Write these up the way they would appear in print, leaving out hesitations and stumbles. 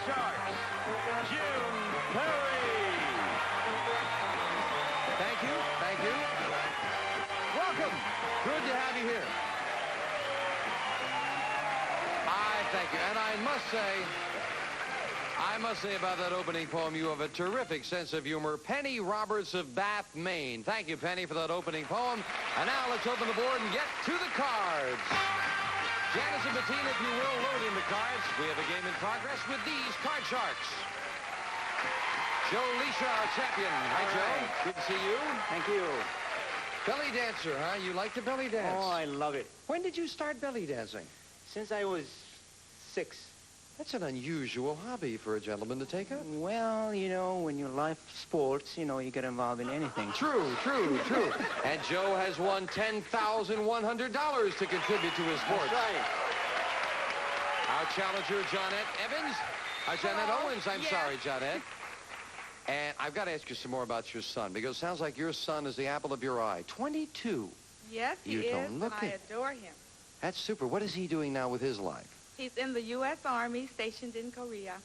Sharks, June Perry. Thank you. Thank you. Welcome. Good to have you here. Thank you. And I must say about that opening poem, you have a terrific sense of humor. Penny Roberts of Bath, Maine. Thank you, Penny, for that opening poem. And now let's open the board and get to the cards. Janice and Bettina, if you will, load in the cards. We have a game in progress with these card sharks. Joe Leisha, our champion. Hi, Joe. Good to see you. Thank you. Belly dancer, huh? You like to belly dance? Oh, I love it. When did you start belly dancing? Since I was 6. That's an unusual hobby for a gentleman to take up. Well, you know, when you like sports, you know, you get involved in anything. True. And Joe has won $10,100 to contribute to his sports. That's right. Our challenger, Johnette Evans. Johnette Owens, I'm sorry, Johnette. And I've got to ask you some more about your son, because it sounds like your son is the apple of your eye. 22. Yes, he You is, don't and look I it. adore him. That's super. What is he doing now with his life? He's in the U.S. Army, stationed in Korea.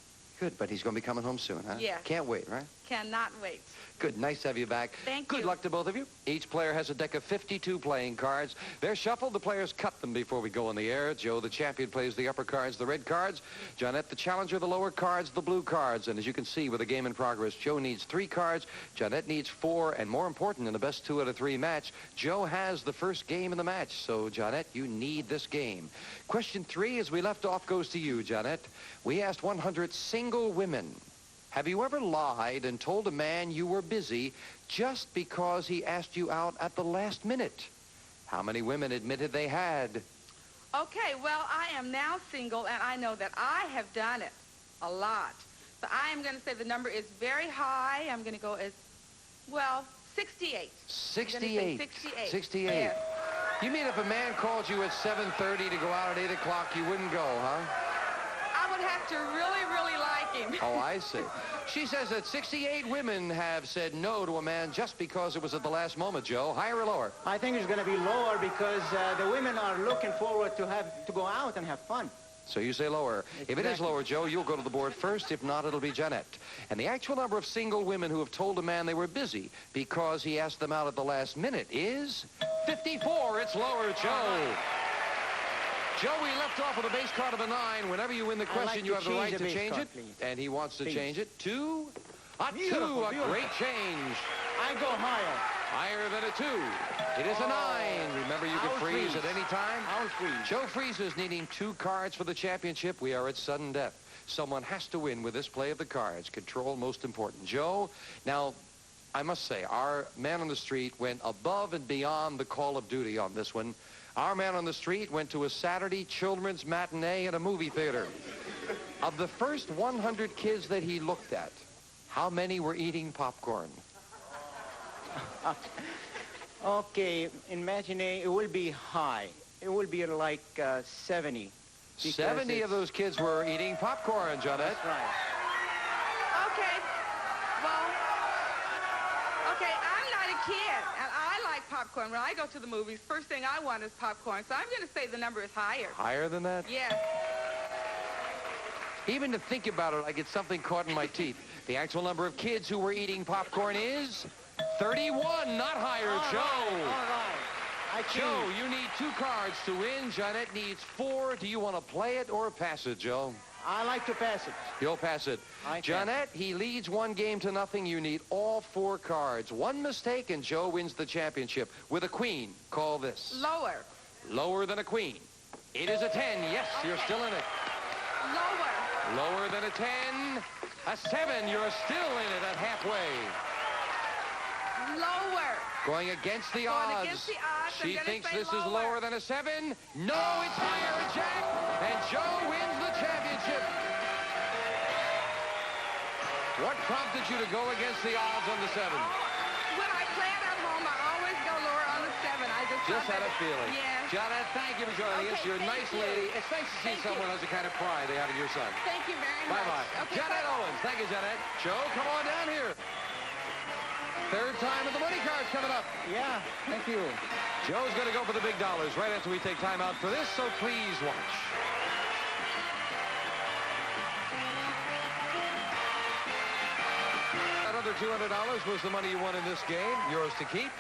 Good, but he's going to be coming home soon, huh? Yes. Can't wait, right? Cannot wait. Good. Nice to have you back. Thank you. Good luck to both of you. Each player has a deck of 52 playing cards. They're shuffled. The players cut them before we go on the air. Joe, the champion, plays the upper cards, the red cards. Johnette, the challenger, the lower cards, the blue cards. And as you can see with the game in progress, Joe needs 3 cards. Johnette needs 4. And more important, in the best 2 out of 3 match, Joe has the first game in the match. So, Johnette, you need this game. Question 3, as we left off, goes to you, Johnette. We asked 100 single women. Have you ever lied and told a man you were busy just because he asked you out at the last minute? How many women admitted they had? Okay, well, I am now single, and I know that I have done it a lot. So I am going to say the number is very high. I'm going to go as, well, 68. 68. 68. 68. Yes. You mean if a man called you at 7:30 to go out at 8 o'clock, you wouldn't go, huh? I would have to really, really like him. Oh, I see. She says that 68 women have said no to a man just because it was at the last moment, Joe. Higher or lower? I think it's going to be lower because the women are looking forward to go out and have fun. So you say lower. If it is lower, Joe, you'll go to the board first. If not, it'll be Johnette. And the actual number of single women who have told a man they were busy because he asked them out at the last minute is 54. It's lower, Joe. Joe, we left off with a base card of a 9. Whenever you win the question, you have the right to change it. And he wants to change it to a 2. A great change. I go higher. Higher than a 2. It is a 9. Remember, you can freeze at any time. I'll freeze. Joe freezes, needing 2 cards for the championship. We are at sudden death. Someone has to win with this play of the cards. Control, most important. Joe, now, I must say, our man on the street went above and beyond the call of duty on this one. Our man on the street went to a Saturday children's matinee at a movie theater. Of the first 100 kids that he looked at, how many were eating popcorn? Okay, imagine it will be high. It will be like 70. 70 of those kids were eating popcorn, Johnette. That's right. Okay. Well, okay, I'm not a kid, and I like popcorn. When I go to the movies, first thing I want is popcorn. So I'm going to say the number is higher. Higher than that? Yes. Even to think about it, I get something caught in my teeth. The actual number of kids who were eating popcorn is 31, not higher, Joe. All right. Joe, you need 2 cards to win. Johnette needs 4. Do you want to play it or pass it, Joe? I like to pass it. You'll pass it. Johnette, he leads 1 game to nothing. You need all 4 cards. 1 mistake and Joe wins the championship with a queen. Call this. Lower. Lower than a queen. It is a 10. Yes, you're still in it. Lower. Lower than a 10. A 7. You're still in it at halfway. Lower. Going against the Going odds. against the odds. She thinks this is lower. lower than a 7. No, it's higher, a jack. And Joe wins the championship. What prompted you to go against the odds on the 7? When I play it at home, I always go lower on the 7. I Just had a feeling. Yes. Johnette, thank you for joining us. You're a nice lady. It's nice to see someone who has the kind of pride they have in your son. Thank you very much. Bye-bye. Okay, Johnette Owens. Thank you, Johnette. Joe, come on down here. 3rd time of the money cards coming up. Yeah, thank you. Joe's going to go for the big dollars right after we take time out for this, so please watch. $200 was the money you won in this game. Yours to keep.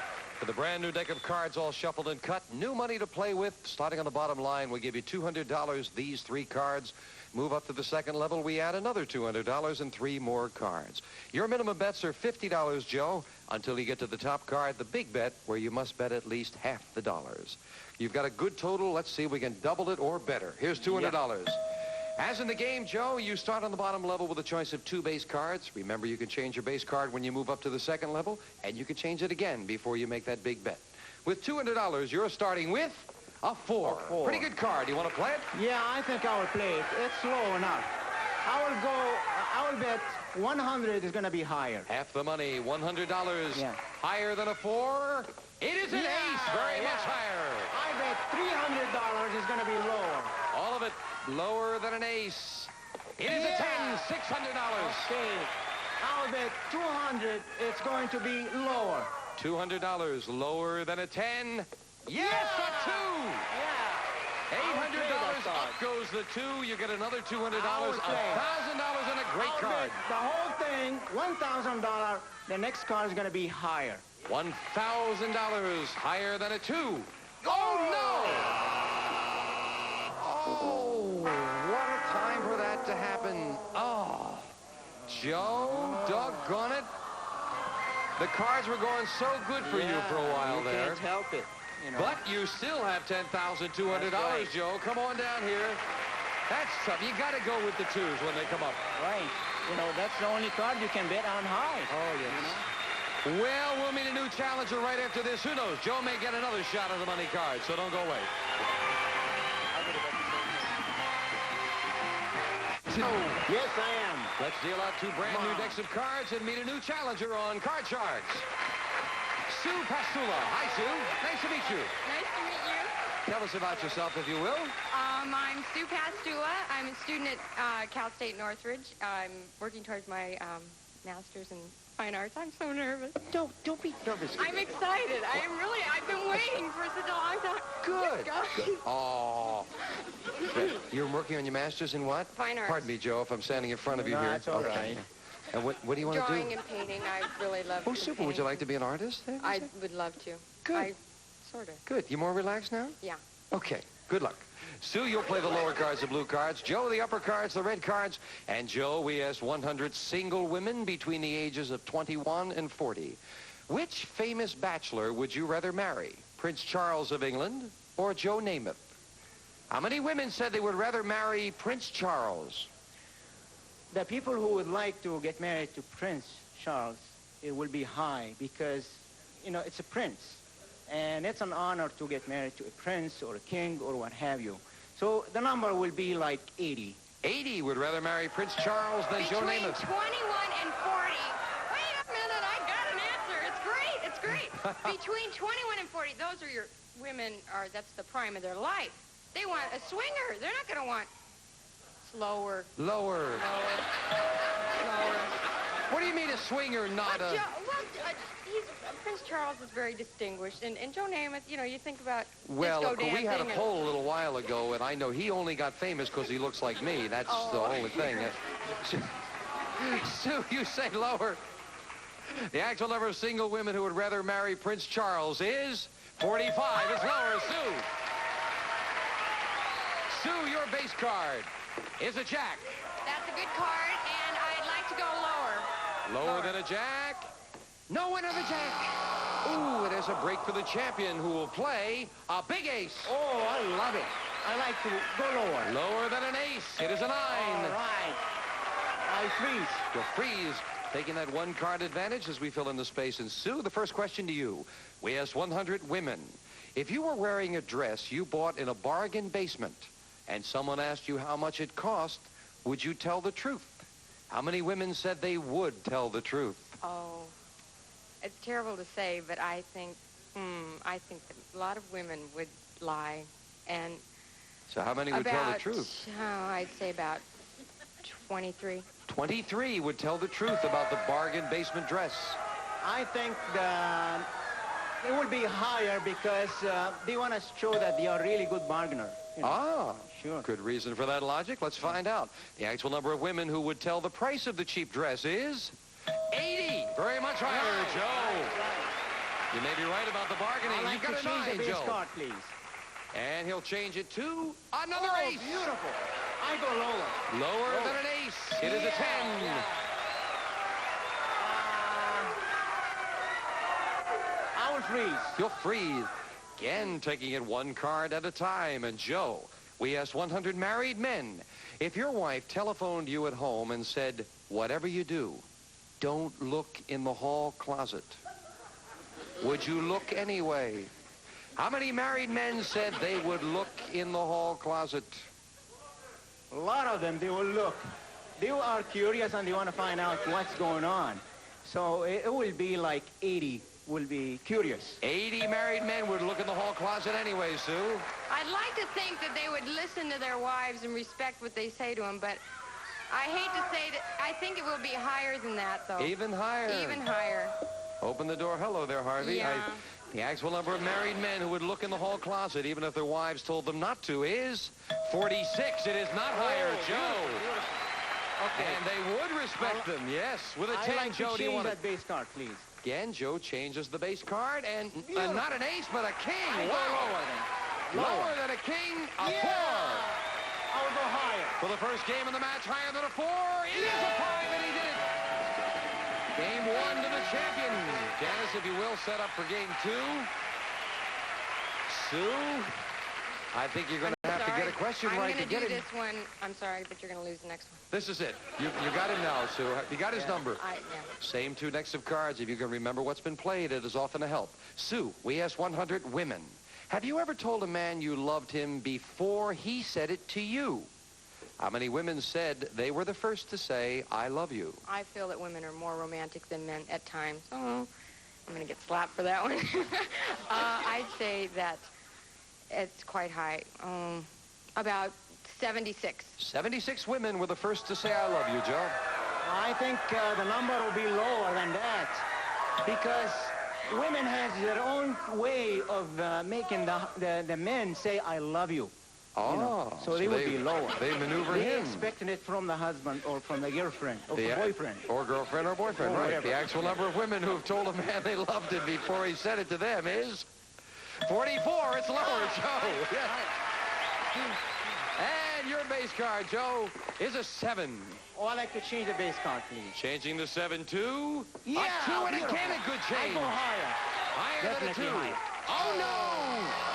For the brand new deck of cards all shuffled and cut, new money to play with. Starting on the bottom line, we give you $200, these 3 cards. Move up to the second level, we add another $200 and 3 more cards. Your minimum bets are $50, Joe, until you get to the top card, the big bet, where you must bet at least half the dollars. You've got a good total. Let's see if we can double it or better. Here's $200. As in the game, Joe, you start on the bottom level with a choice of 2 base cards. Remember, you can change your base card when you move up to the second level, and you can change it again before you make that big bet. With $200, you're starting with a 4. Pretty good card. You want to play it? Yeah, I think I will play it. It's low enough. I will bet 100 is going to be higher. Half the money, $100. Yeah. Higher than a 4? It is an ace. Very much higher. I bet $300 is going to be lower. All of it lower than an ace. It is a 10, $600. Okay. I'll bet 200 it's going to be lower. $200 lower than a 10. Yes, a 2. Yeah. $800 up goes the 2. You get another $200, $1,000 and a great card. Bet the whole thing, $1,000. The next card is going to be higher. $1,000 higher than a 2. Oh, no! Oh, what a time for that to happen. Oh, Joe, doggone it. The cards were going so good for you for a while you there. Can't help it. You know. But you still have $10,200, right. Joe. Come on down here. That's tough. You got to go with the 2s when they come up. Right. You know, that's the only card you can bet on high. Oh, yes. You know? Well, we'll meet a new challenger right after this. Who knows? Joe may get another shot at the money card, so don't go away. Yes, I am. Let's deal out 2 brand new decks of cards and meet a new challenger on Card Sharks. Sue Pastula. Hi, Sue. Nice to meet you. Nice to meet you. Tell us about yourself, if you will. I'm Sue Pastula. I'm a student at Cal State Northridge. I'm working towards my master's in fine arts. I'm so nervous. Don't be nervous. I'm excited. I've been waiting for such a long time. Good. Good. Oh. You're working on your master's in what? Fine arts. Pardon me, Joe, if I'm standing in front of you No, here. that's all right. And what do you want to do? Drawing and painting. I really love Oh, super. Would you like to be an artist then? I would love to. Good. Sort of. Good. You more relaxed now? Yeah. Okay. Good luck. Sue, you'll play the lower cards, the blue cards. Joe, the upper cards, the red cards. And Joe, we asked 100 single women between the ages of 21 and 40. Which famous bachelor would you rather marry? Prince Charles of England or Joe Namath? How many women said they would rather marry Prince Charles? The people who would like to get married to Prince Charles, it will be high because, you know, it's a prince. And it's an honor to get married to a prince or a king or what have you. So the number will be like 80. 80 would rather marry Prince Charles than Joe Between Namath. 21 and 40. Wait a minute, I got an answer. It's great, it's great. Between 21 and 40, those are your women, that's the prime of their life. They want a swinger. They're not going to want slower. Lower. What do you mean a swinger, not a... Prince Charles is very distinguished, and Joe Namath, you know, you think about Well, disco dancing. we had a poll a little while ago, and I know he only got famous because he looks like me. That's the only thing. Sue, you say lower. The actual number of single women who would rather marry Prince Charles is 45. It's lower, Sue. Sue, your base card is a jack. That's a good card, and I'd like to go lower. Lower than a jack. No winner the jack. Ooh, there's a break for the champion who will play a big ace. Oh, I love it. I like to go lower. Lower than an ace. It is a 9. All right. I freeze. You'll freeze, taking that 1 card advantage as we fill in the space. And Sue, the first question to you. We asked 100 women. If you were wearing a dress you bought in a bargain basement and someone asked you how much it cost, would you tell the truth? How many women said they would tell the truth? Oh, it's terrible to say, but I think that a lot of women would lie. And So how many would tell the truth? I'd say about 23. 23 would tell the truth about the bargain basement dress. I think it will be higher because they want to show that they are really good bargainer. You know. Ah, Sure. good reason for that logic. Let's find out. The actual number of women who would tell the price of the cheap dress is 80. Very much higher, Joe. You may be right about the bargaining. I'd like You've got to a change 9, the base Joe. card, please. And he'll change it to another ace. Beautiful. I go lower. Lower than an ace. It is a 10. Yeah. I will freeze. You'll freeze. Again, taking it one card at a time. And Joe, we asked 100 married men. If your wife telephoned you at home and said, whatever you do, don't look in the hall closet, would you look anyway? How many married men said they would look in the hall closet? A lot of them, they will look. They are curious and they want to find out what's going on. So it will be like 80 will be curious. 80 married men would look in the hall closet anyway, Sue. I'd like to think that they would listen to their wives and respect what they say to them, but I hate to say that I think it will be higher than that, though. Even higher. Even higher. Open the door. Hello there, Harvey. Yeah. The actual number of married men who would look in the hall closet, even if their wives told them not to, is 46. It is not higher, Joe. Okay. And they would respect them, yes. With a 10, I'd like Joe, to do you change want that base card, please. Again, Joe changes the base card, and not an ace, but a king. I go lower then. Lower than a king, a 4. I will go higher. For the first game of the match, higher than a 4. It is a 5, and he did it. Game 1 to the champion. Janice, if you will, set up for game 2. Sue, I think you're going to have to get a question right to get I'm going to do him. this one. I'm sorry, but you're going to lose the next one. This is it. You got him now, Sue. You got his number. Yeah. Same 2 decks of cards. If you can remember what's been played, it is often a help. Sue, we asked 100 women. Have you ever told a man you loved him before he said it to you? How many women said they were the first to say, I love you? I feel that women are more romantic than men at times. Oh, I'm going to get slapped for that one. I'd say that it's quite high. About 76. 76 women were the first to say, I love you, Joe. I think the number will be lower than that because women have their own way of making the men say, I love you. Oh, You know, so they would be lower. They maneuver They him. expecting it from the husband or from the girlfriend or the boyfriend. Or girlfriend or boyfriend, Or right. whatever. The actual number of women who have told a man they loved him before he said it to them is 44. It's lower, Joe. And your base card, Joe, is a 7. Oh, I'd like to change the base card, please. Changing the 7 to a 2 and beautiful. again a good I change. go higher. Higher than a 2. Definitely higher. Oh, no!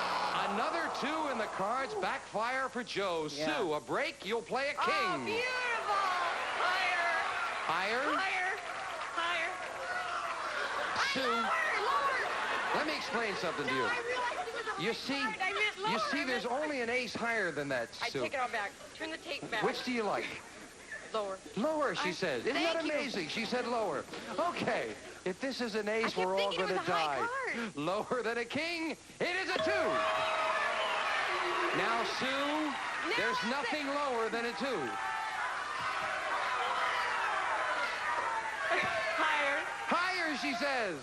Another 2 in the cards. Backfire for Joe. Yeah. Sue, a break. You'll play a Oh, king. beautiful! Higher! Higher? Higher! Higher! Sue, Lower! let me explain something to No, you. I realized it was a You high see, card. I meant lower. you see, I there's meant only an ace higher than that, I Sue. take it all back. Turn the tape back. Which do you like? Lower. Lower, she said. Isn't that Thank you. amazing? She said lower. Okay, if this is an ace, kept we're all thinking it going to was a high die. card. Lower than a king, it is a 2. Now, Sue, there's it's nothing lower than a 2. Higher. Higher, she says.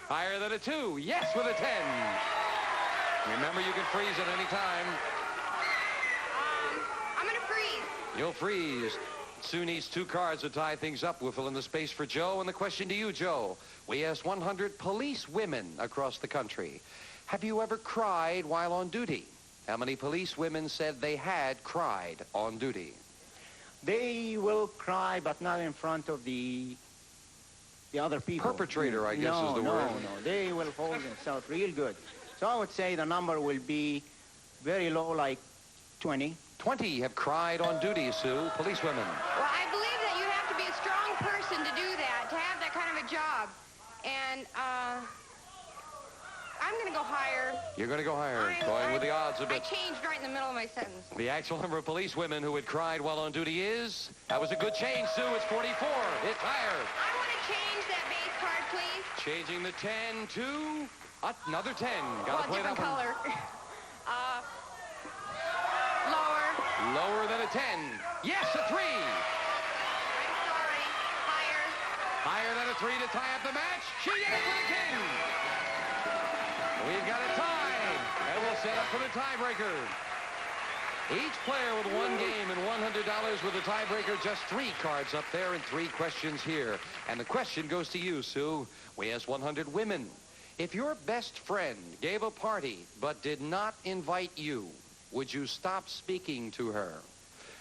Higher than a 2. Yes, with a 10. Remember, you can freeze at any time. I'm going to freeze. You'll freeze. Sue needs 2 cards to tie things up. We'll fill in the space for Joe. And the question to you, Joe. We asked 100 police women across the country. Have you ever cried while on duty? How many police women said they had cried on duty? They will cry, but not in front of the other people. Perpetrator, I guess, is the word. No. They will hold themselves real good. So I would say the number will be very low, like 20. 20 have cried on duty, Sue. Police women. Well, I believe that you have to be a strong person to do that, to have that kind of a job. And I'm going to go higher. You're going to go higher, going with the odds a I bit. changed right in the middle of my sentence. The actual number of police women who had cried while on duty is... That was a good change, Sue. It's 44. It's higher. I want to change that base card, please. Changing the 10 to another 10. Well, Got to a play that different one. color. Lower. Lower than a 10. Yes, a 3. I'm sorry. Higher. Higher than a 3 to tie up the match. She did it for the king. We've got a tie. And we'll set up for the tiebreaker. Each player with one game and $100 with a tiebreaker. Just 3 cards up there and 3 questions here. And the question goes to you, Sue. We asked 100 women. If your best friend gave a party but did not invite you, would you stop speaking to her?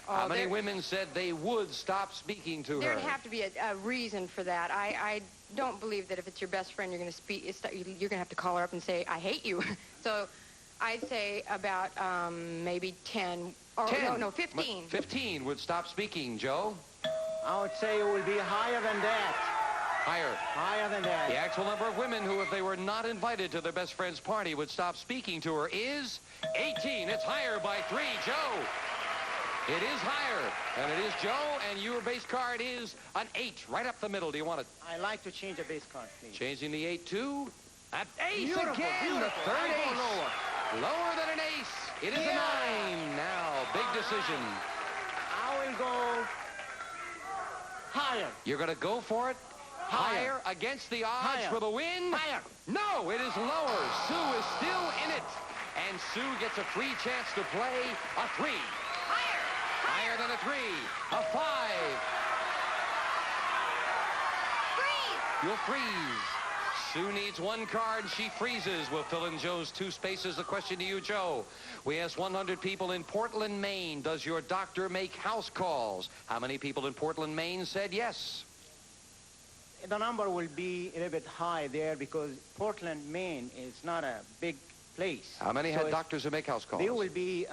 How many women said they would stop speaking to her? There'd have to be a reason for that. I don't believe that if it's your best friend, you're going to speak. You're going to have to call her up and say, "I hate you." So, I'd say about maybe 10. Or 10. No, 15. 15 would stop speaking. Joe? I would say it will be higher than that. Higher. Higher than that. The actual number of women who, if they were not invited to their best friend's party, would stop speaking to her is 18. It's higher by 3. Joe? It is higher, and it is Joe, and your base card is an 8, right up the middle. Do you want it? I like to change a base card, please. Changing the 8 to an ace Beautiful, again. beautiful. The third I go ace. lower. Lower than an ace. It is a 9 now. Big decision. I will go higher. You're going to go for it? Higher against the odds Higher. for the win? Higher. No, it is lower. Sue is still in it. And Sue gets a free chance to play a 3. Higher. Higher than a 3. A 5. Freeze. You'll freeze. Sue needs 1 card. She freezes. We'll fill in Joe's 2 spaces. The question to you, Joe. We asked 100 people in Portland, Maine, does your doctor make house calls? How many people in Portland, Maine said yes? The number will be a little bit high there because Portland, Maine is not a big place. How many So had it's- doctors who make house calls? They will be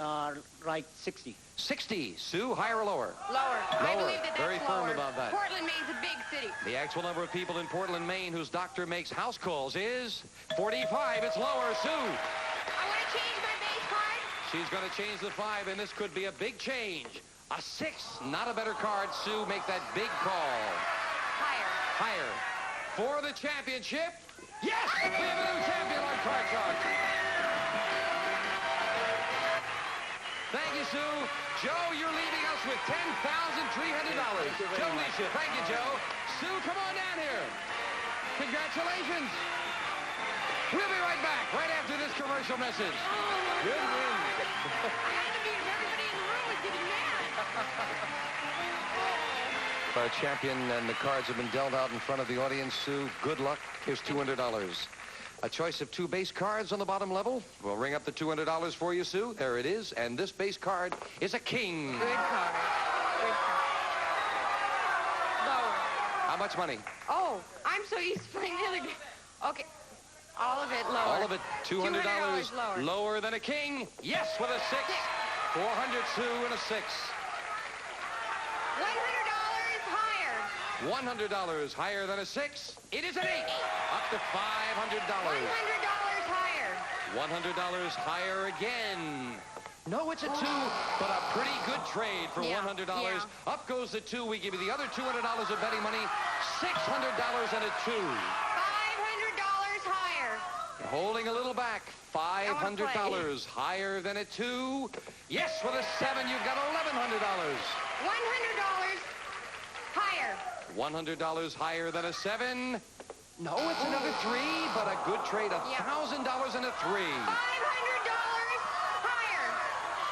like 60. 60. Sue, higher or lower? Lower. I believe that that's Very firm lower. about that. Portland, Maine's a big city. The actual number of people in Portland, Maine whose doctor makes house calls is 45. It's lower. Sue. I want to change my base card. She's going to change the 5, and this could be a big change. A 6. Not a better card. Sue, make that big call. Higher. Higher. For the championship. Yes! We have a new champion on Card Shark. Thank you, Sue. Joe, you're leaving us with $10,300. Joe Nisha. Thank you, Joe. Sue, come on down here. Congratulations. We'll be right back, right after this commercial message. Good win. I had to be if everybody in the room was getting mad. Our champion, and the cards have been dealt out in front of the audience. Sue, good luck. Here's $200. A choice of 2 base cards on the bottom level. We'll ring up the $200 for you, Sue. There it is. And this base card is a king. Good card. Good card. Lower. How much money? Oh, I'm so used to playing the other game. Okay. All of it lower. All of it, $200 lower. lower than a king. Yes, with a 6. 400, Sue, and a 6. $100 higher. $100 higher than a 6. It is an 8. Up to $500. $100 higher. $100 higher again. No, it's a 2, but a pretty good trade for Yeah, $100. yeah. Up goes the 2. We give you the other $200 of betting money. $600 and a 2. $500 higher. Holding a little back. $500 higher than a 2. Yes, with a 7, you've got $1,100. $100 higher. $100 higher than a 7. No, it's another 3, but a good trade. $1,000 and a 3. $500 higher.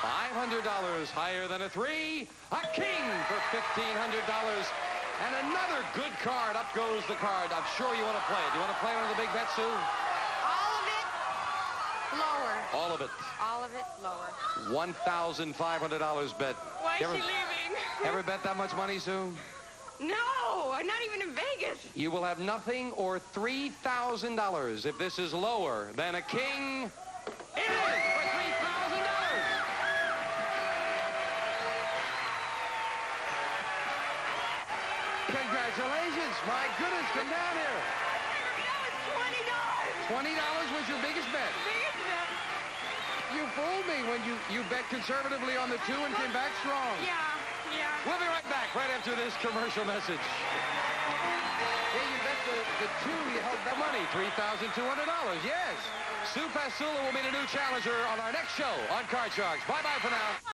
$500 higher than a 3. A king for $1,500. And another good card. Up goes the card. I'm sure you want to play it. Do you want to play one of the big bets, Sue? All of it lower. All of it. All of it lower. $1,500 bet. Why You is she leaving? ever bet that much money, Sue? No, I'm not even in Vegas. You will have nothing or $3,000 if this is lower than a king. It is for $3,000. Congratulations. My goodness, come down here. That was $20. $20 was your biggest bet. Biggest bet. You fooled me when you bet conservatively on the 2 and came back strong. Yeah. We'll be right back right after this commercial message. Hey, you bet the 2, you held the money, $3,200. Yes. Sue Pasula will meet a new challenger on our next show on Card Sharks. Bye-bye for now.